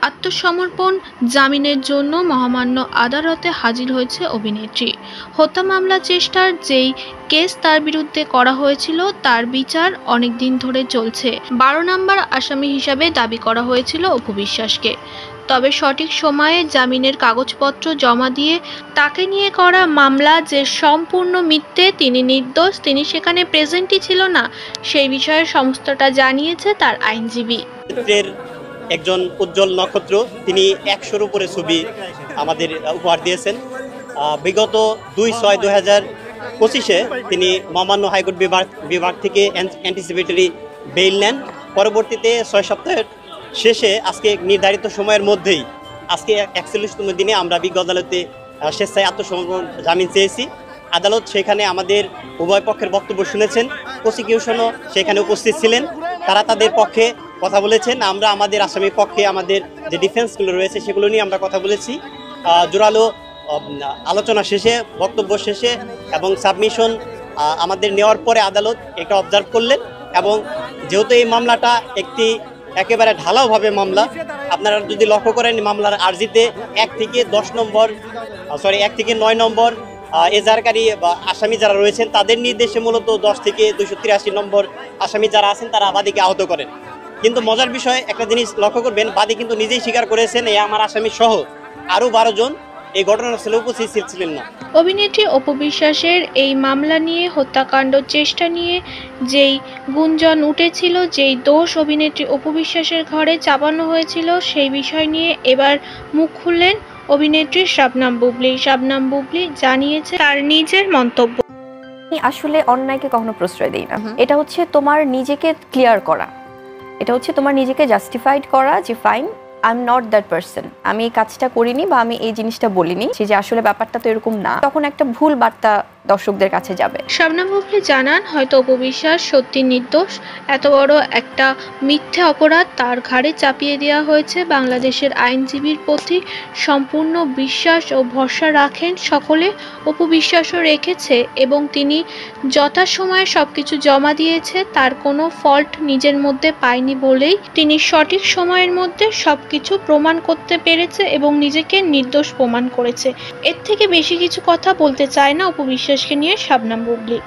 আত্মসমর্পণ জামিনের জন্য মহামান্য আদালতে হাজির হয়েছে অভিনেত্রী। হত্যা মামলা চেষ্টার যেই কেস তার বিরুদ্ধে করা হয়েছিল তার বিচার অনেক দিন ধরে চলছে। 12 নম্বর আসামি হিসাবে দাবি করা হয়েছিল অপু বিশ্বাসকে। তবে সঠিক সময়ে জামিনের কাগজপত্র জমা দিয়ে তাকে নিয়ে করা মামলা যে সম্পূর্ণ মিথ্যে, তিনি নির্দোষ, তিনি সেখানে প্রেজেন্টই ছিল না, সেই বিষয়ে সমস্তটা জানিয়েছে তার আইনজীবী। একজন উজ্জ্বল নক্ষত্র, তিনি 100-র উপরে ছবি আমাদের উপহার দিয়েছেন। বিগত 2/6/2025-এ তিনি মহামান্য হাইকোর্ট বিভাগ থেকে অ্যান্টিসিপেটরি বেইল নেন। পরবর্তীতে 6 সপ্তাহের শেষে আজকে নির্ধারিত সময়ের মধ্যেই আজকে 41তম দিনে আমরা বিজ্ঞ আদালতে স্বেচ্ছায় আত্মসমর্পণ জামিন চেয়েছি। আদালত সেখানে আমাদের উভয় পক্ষের বক্তব্য শুনেছেন, প্রসিকিউশনও সেখানে উপস্থিত ছিলেন, তারা তাদের পক্ষে কথা বলেছেন। আমরা আমাদের আসামির পক্ষে আমাদের যে ডিফেন্সগুলো রয়েছে সেগুলো নিয়ে আমরা কথা বলেছি। জোরালো আলোচনা শেষে, বক্তব্য শেষে এবং সাবমিশন আমাদের নেওয়ার পরে আদালত এটা অবজার্ভ করলেন এবং যেহেতু এই মামলাটা একটি একেবারে ঢালাওভাবে মামলা, আপনারা যদি লক্ষ্য করেন মামলার আর্জিতে 1 থেকে 9 নম্বর এজাহারকারী বা আসামি যারা রয়েছেন তাদের নির্দেশে মূলত 10 থেকে 283 নম্বর আসামি যারা আছেন তারা বাদীকে আহত করেন। কিন্তু মজার বিষয় একটা জিনিস লক্ষ্য করবেন, বাদী কিন্তু নিজেই স্বীকার করেছেন এই আমার আসামি সহ আরও 12 জন এই ঘটনাস্থলে উপস্থিত ছিলেন না। অভিনেত্রী অপু বিশ্বাসের এই মামলা নিয়ে, হত্যাকাণ্ড চেষ্টা নিয়ে যেই গুঞ্জন উঠেছিল, যেই দোষ অভিনেত্রী অপু বিশ্বাসের ঘরে চাপানো হয়েছিল, সেই বিষয় নিয়ে এবার মুখ খুললেন অভিনেত্রী শাবনাম বুবলী। শাবনাম বুবলী জানিয়েছে তার নিজের মন্তব্য। আসলে অন্যায়কে কখনো প্রশ্রয় দেই না। এটা হচ্ছে তোমার নিজেকে ক্লিয়ার করা, এটা হচ্ছে তোমার নিজেকে জাস্টিফাইড করা যে fine, I am not that person, আমি এই কাজটা করিনি বা আমি এই জিনিসটা বলিনি, যে আসলে ব্যাপারটা তো এরকম না, তখন একটা ভুল বার্তা দর্শকদের কাছে যাবে। শাবনাম বুবলী জানান, হয়তো অপু বিশ্বাস সত্যি নির্দোষ, এত বড় একটা মিথ্যে অপরাধ তার ঘাড়ে চাপিয়ে দেওয়া হয়েছে। বাংলাদেশের আইনজীবীর প্রতি সম্পূর্ণ বিশ্বাস ও ভরসা রাখেন সকলে, অপু বিশ্বাসও রেখেছে এবং তিনি যথাসময়ে সবকিছু জমা দিয়েছে। তার কোনো ফল্ট নিজের মধ্যে পায়নি বলেই তিনি সঠিক সময়ের মধ্যে সবকিছু প্রমাণ করতে পেরেছে এবং নিজেকে নির্দোষ প্রমাণ করেছে। এর থেকে বেশি কিছু কথা বলতে চায় না অপু বিশ্বাসকে নিয়ে শাবনাম বুবলী।